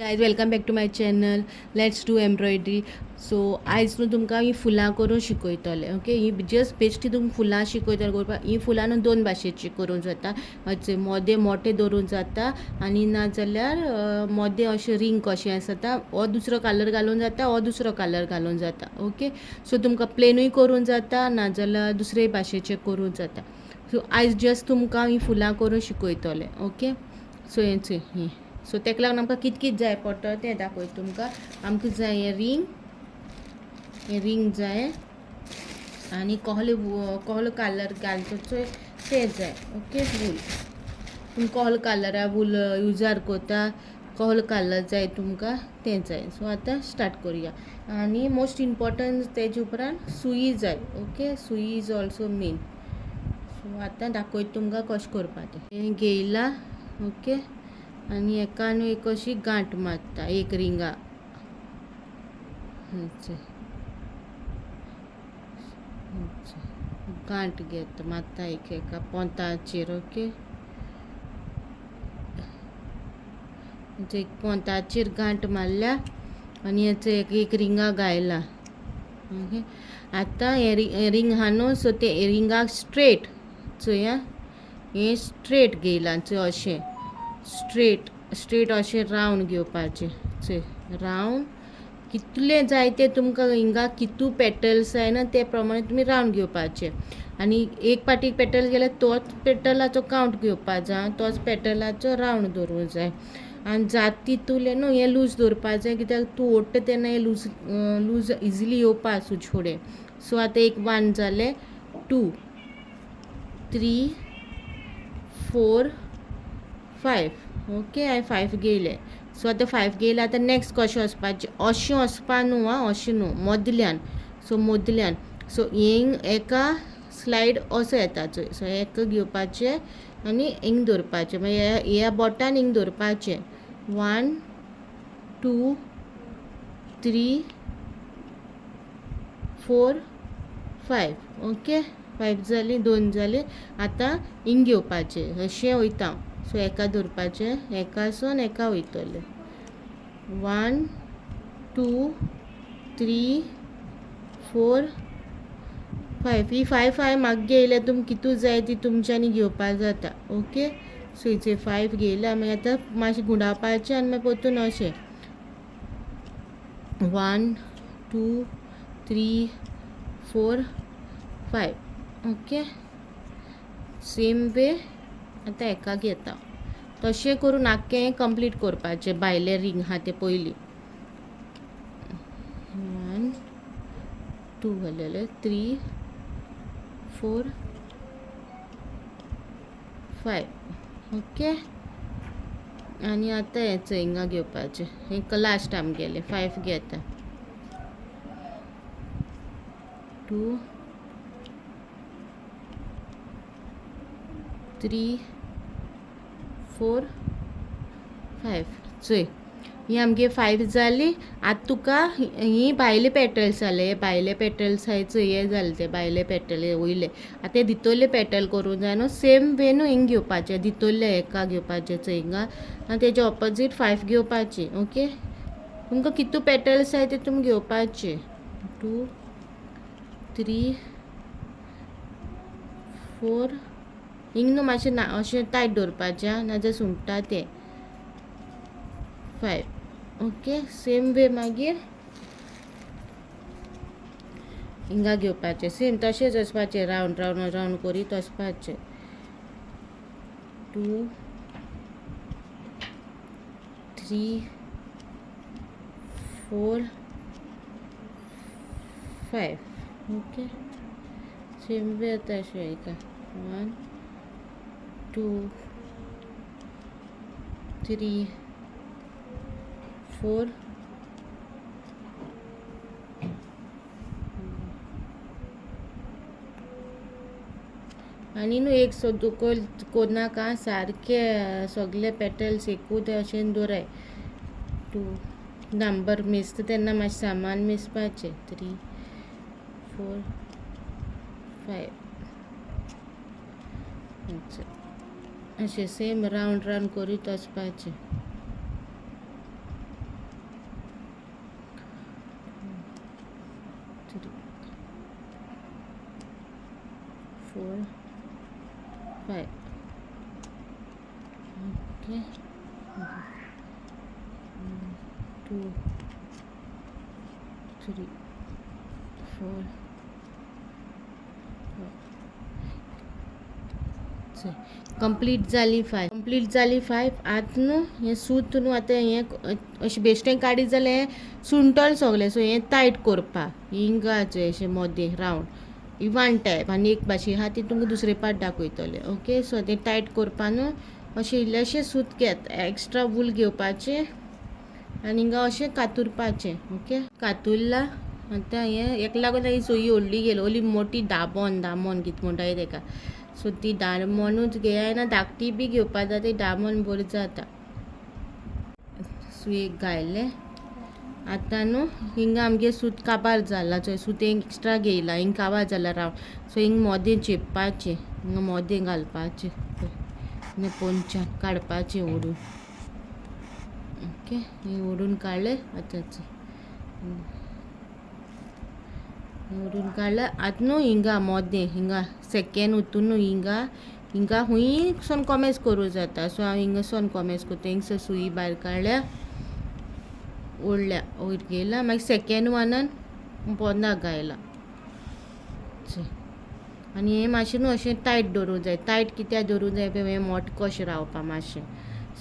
Guys welcome back to my channel. Let's do embroidery. So आयज न्हू तुमकां ही फुलां करून शिकयतलें. ओके, ही जस्ट बेश्टी तुमकां फुलां शिकयतलें करपाक. ही फुलां न्हू दोन भाशेची करूंक जाता. मोदे मोठे दवरूंक जाता आनी नाजाल्यार मोदे अशें रिंग कशें आसता. हो दुसरो कलर घालूंक जाता, हो दुसरो कलर घालूंक जाता. ओके, सो तुमकां प्लेनूय करूंक जाता नाजाल्यार दुसरे भाशेचे करूंक जाता. सो आयज जस्ट तुमकां ही फुलां करून शिकयतलें. ओके, सो हेंच ही. सो तेका लागून आमकां कितें जाय पडटा तें दाखयता तुमकां. आमकां जाय हें रिंग जाय आनी कहलो कलर घालता तें जाय. ओके, वूल तुमकां कहलो कलरा वूल यूजार कोता, कहलो कलर जाय तुमकां तें जाय. सो आतां स्टार्ट करुया. आनी मोस्ट इम्पॉर्टंट तेजे उपरांत सुई जाय. ओके, सुई इज ऑल्सो मेन. सो आतां दाखयता तुमकां कशें करपाक तें. हें घेयलां. ओके, आनी एका न्हू एक अशी गांठ मारता एक रिंगा. गांठ घेता मारता एका पोंताचेर. ओके, एक पोंताचेर गांठ मारल्या आनी हेचो एक रिंगा घायला. ओके, आतां हें रिंग आहा न्हू, सो ते रिंगाक स्ट्रेट चोय हें स्ट्रेट घेयलां चोय अशें स्ट्रेट अशें रावंड घेवपाचें. चोय रावंड कितले जाय ते तुमकां हिंगा कितू पेटल्स जाय ना ते प्रमाणे तुमी रावंड घेवपाचे. आनी एक पाटी पेटल गेल्यार तोच पेटलाचो कावंट घेवपा जाय, तोच पेटलाचो रावंड दवरूंक जाय. आनी जाता तितूलें न्हू हें लूज दवरपा जाय, कित्याक तूं ओडटा तेन्ना हें लूज इजिली येवपा सूच फुडें. सो आतां एक 1 जालें, 2, 3, 4, 5. ओके, हांवें 5 घेयले. सो आतां 5 घेयला. आतां नेक्स्ट कशें वचपाचें, अशें वचपा न्हू, अशें न्हू, मोदल्यान. सो मोदल्यान सो हिंग एका स्लायड असो येता चोय. सो हेका घेवपाचें आनी हिंग दवरपाचें, मागीर ह्या बोटान हिंग दवरपाचें. 1, 2, 3, 4, 5. ओके, 5 जालीं, 2 जालीं. आतां हिंग घेवपाचें अशें वयता. सो एका दवरपाचें, एकासून एका वयतलें. 1, 2, 3, 4, 5. ही 5 हांवें म्हाका घेयल्या. तुमकां कितू जाय ती तुमच्यांनी घेवपा जाता. ओके, सो हिचे 5 घेयल्या. मागीर आतां मातशें गुंडावपाचें आनी मागीर परतून अशें 1, 2, 3, 4, 5. ओके, सेम वे आतां हेका घेता. तशें करून आख्खें कंप्लीट करपाचें भायलें रिंग आहा तें पयलीं. 1, 2 घालेलें, 3, 4, 5. ओके, आनी आतां हेचो हिंगा घेवपाचें. हें लास्ट आमगेलें 5 घेता. 2, 3, 4, 5. चोय ही आमगे 5 जालीं. आतां तुका ही भायले पेटल्स जाले. हे भायले पेटल्स आहाय चोय, हे जाले ते भायले पेटल वयले. आतां हे भितरले पेटल करूंक जाय न्हू. सेम वे न्हू हिंग घेवपाचें, भितरले हेका घेवपाचें चोय हिंगा आनी तेजे ऑपोजीट 5 घेवपाची. ओके, तुमकां कितू पेटल्स जाय ते तुमी घेवपाचे. 2, 3, 4. हिंग न्हू मातशें अशें टायट दवरपाचें नाजाल्यार सुंगटा तें. 5. ओके, सेम वे मागीर हिंगा घेवपाचें. सेम तशेंच वचपाचें, रावंड रावंड रावंड करीत वचपाचें. 2, 3, 4, 5. ओके, सेम वे आतां अशें हेका 1, 2, 3, 4. आनी न्हू एक दुकोल कोनाका सारके सगळे पेटल्स एकूच अशें दवराय. 2 नंबर मेजता तेन्ना मातशें सामान मेजपाचें. 3, 4, 5. अशें सेम रावंड रावंड करीत वचपाचें. 3 4 5 ओके 2 3 4 कंप्लीट जाली 5 आतां न्हू हें सूत न्हू आतां हें अशें बेश्टें काडीत जाल्यार हें सुंटल सगलें सो हें टायट कोरपा हिंगाचें अशें मोदें रावंड वन टायप आनी एक भाशेन आहा ती तुमकां दुसरे पाट दाखयतलें ओके सो तें टायट कोरपा न्हू अशें इल्लेशें सूत घेत एक्स्ट्रा वूल घेवपाचें आनी हिंगा अशें कातुरपाचें ओके कातुरला आतां हें हेका लागून ही सोय व्हडली गेली ओली मोटी दामन कितें म्हणटाय तेका सो ती दामनूच घेया ना धाकटी बी घेवपा जाता ती दामन बरी जाता सुयेक घायलें आतां न्हू हिंगा आमगे सूत काबार जाला चोय सूत एक्स्ट्रा घेयला हिंग काबार जाला रावंड सो हिंग मोदें चेपपाचें हिंगा मोदें घालपाचें आनी पोंच्यान काडपाचें ओडून ओके हें ओडून काडलें आतां ओडून काडलें आतां न्हू हिंगा मोदें हिंगा सेकेंड हितून न्हू हिंगा हूंय सोन कोमेस करूं जाता सो हांव हिंगा सोन कोमेस कोत्ता हिंगसर सुई भायर काडल्या ओडल्या वयर घेयला मागीर सेकेंड वानान पोंदाक घायला आनी हें मातशें न्हू अशें टायट दवरूं जाय टायट कित्याक दवरूं जाय पळय हें मोटकें अशें रावपा मातशें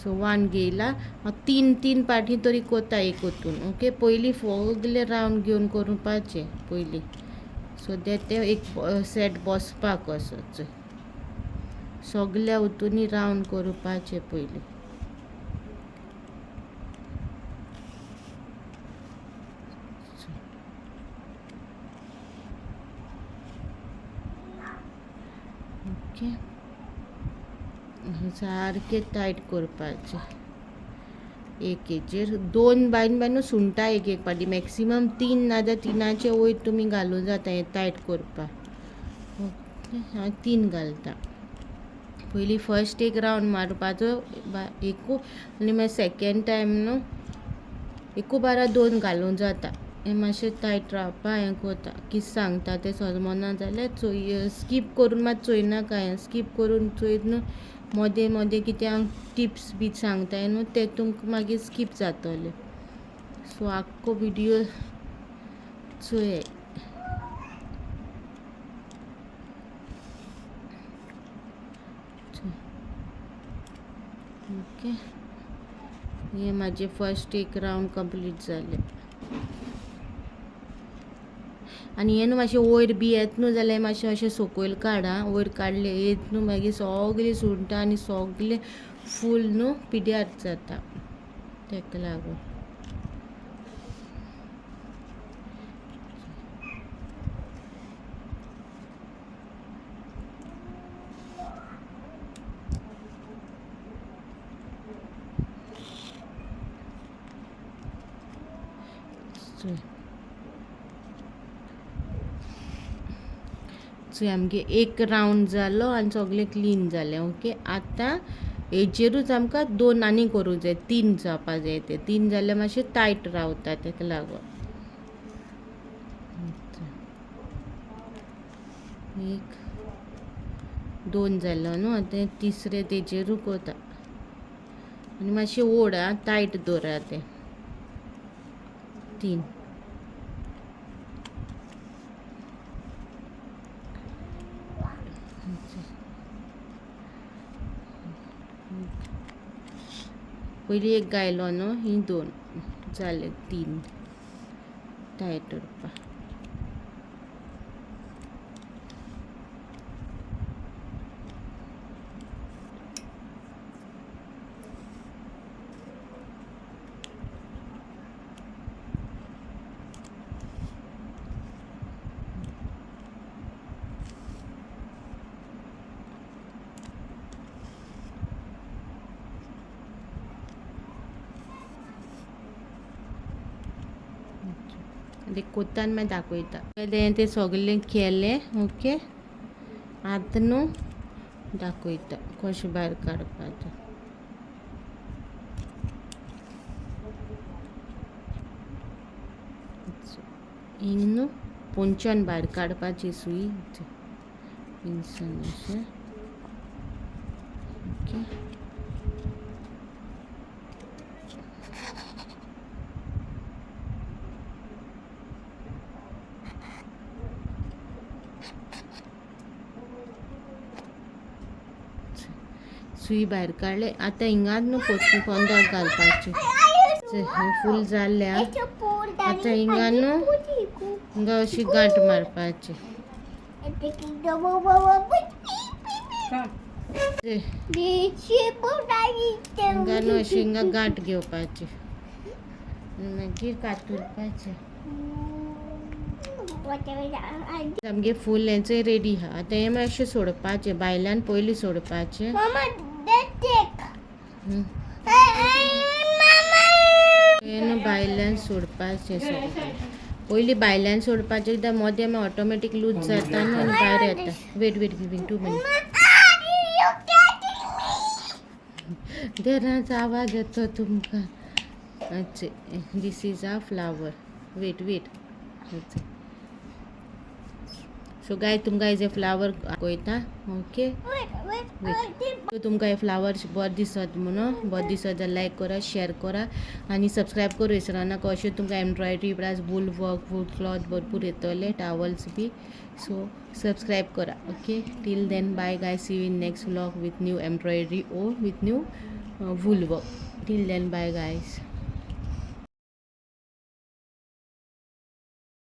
सो वन घेयला हांव तीन पाटी तरी कोत्ता एक हितून ओके पयलीं सगलें रावंड घेवन करपाचें पयलीं सो दॅट तें एक सेट बसपाक असो सगल्या हितूनी रावंड करपाचें पयलीं ओके सारकें टायट करपाचें एक हेजेर दोन बायन सुंटा एक पाटी मॅक्सिमम 3 नाजाल्यार 3चे वयर तुमी घालूं जाता हें टायट करपाक ओके हांव 3 घालता पयलीं फर्स्ट एक रावंड मारपाचो एकू आनी मागीर सेकेंड टायम न्हू एकू बारा 2 घालूं जाता हें मातशें टायट रावपा हें कोता कितें सांगता तें समजना जाल्यार स्कीप करून मात चोयनाका हें स्कीप करून चोयत न्हू मोदें कितें हांव टिप्स बी सांगताय न्हू ते तुमकां मागीर स्कीप जातलें सो आख्खो विडियो चोय ओके हें म्हाजें फर्स्ट एक रावंड कंप्लीट जालें आनी हें न्हू मातशें वयर बी येत न्हू जाल्यार मातशें अशें सकयल काड आं वयर काडलें येत न्हू मागीर सगलीं सुंगटां आनी सगलें फूल न्हू पिड्यार जाता तेका लागून सो आमगे एक रावंड जालो आनी सगलें क्लीन जालें ओके आतां हेजेरूच आमकां 2 आनी करूं जाय 3 जावपा जाय ते 3 जाल्यार मातशें टायट रावता तेका लागून एक 2 जालो न्हू आतां तिसरें तेजेरूच कोता आनी मातशें ओड आं टायट दवरा तें 3 पयलीं एक गायलो न्हू ही 2 जाले 3 टायट उरपा ते कोत्तान मागीर दाखयता पयलें तें सगलें केलें ओके आतां न्हू दाखयता कशें भायर काडपाचें हिंग न्हू पोंच्यान भायर काडपाची सुई पिन्सान अशें ओके. सुई भायर काडले. आतां हिंगात न्हू पोंदाक घालपाची. फूल जाल्ल्या. आतां हिंगा न्हू हिंगा अशी गांठ मारपाची. हिंगा न्हू अशी हिंगा गांठ घेवपाची मागीर कातरपाचें. आमगे फूल हेंचो रेडी आहा. आतां हें मातशें सोडपाचें. भायल्यान पयलीं सोडपाचें. हें भायल्यान सोडपाचें सगळें. पयलीं भायल्यान सोडपाचें कित्याक मोदें मागीर ऑटोमॅटीक लूज जाता न्हू आनी भायर येता. Weight giving 2 minutes. देराचो आवाज येता तुमकां. This is a flower. वेट सो गाय तुमकां हेजे फ्लावर दाखयता. ओके सो तुमकां हे फ्लावर्स बरो दिसत म्हणून बरो दिसत जाल्यार लायक करा, शेअर करा आनी सबस्क्रायब करूं विसरनाका. अशें तुमकां embroidery plus wool work, wool cloth भरपूर येतले, टावल्स बी. सो सबस्क्रायब करा. Okay till then bye guy. See you in next vlog with new embroidery or with new wool work. Till then bye guys.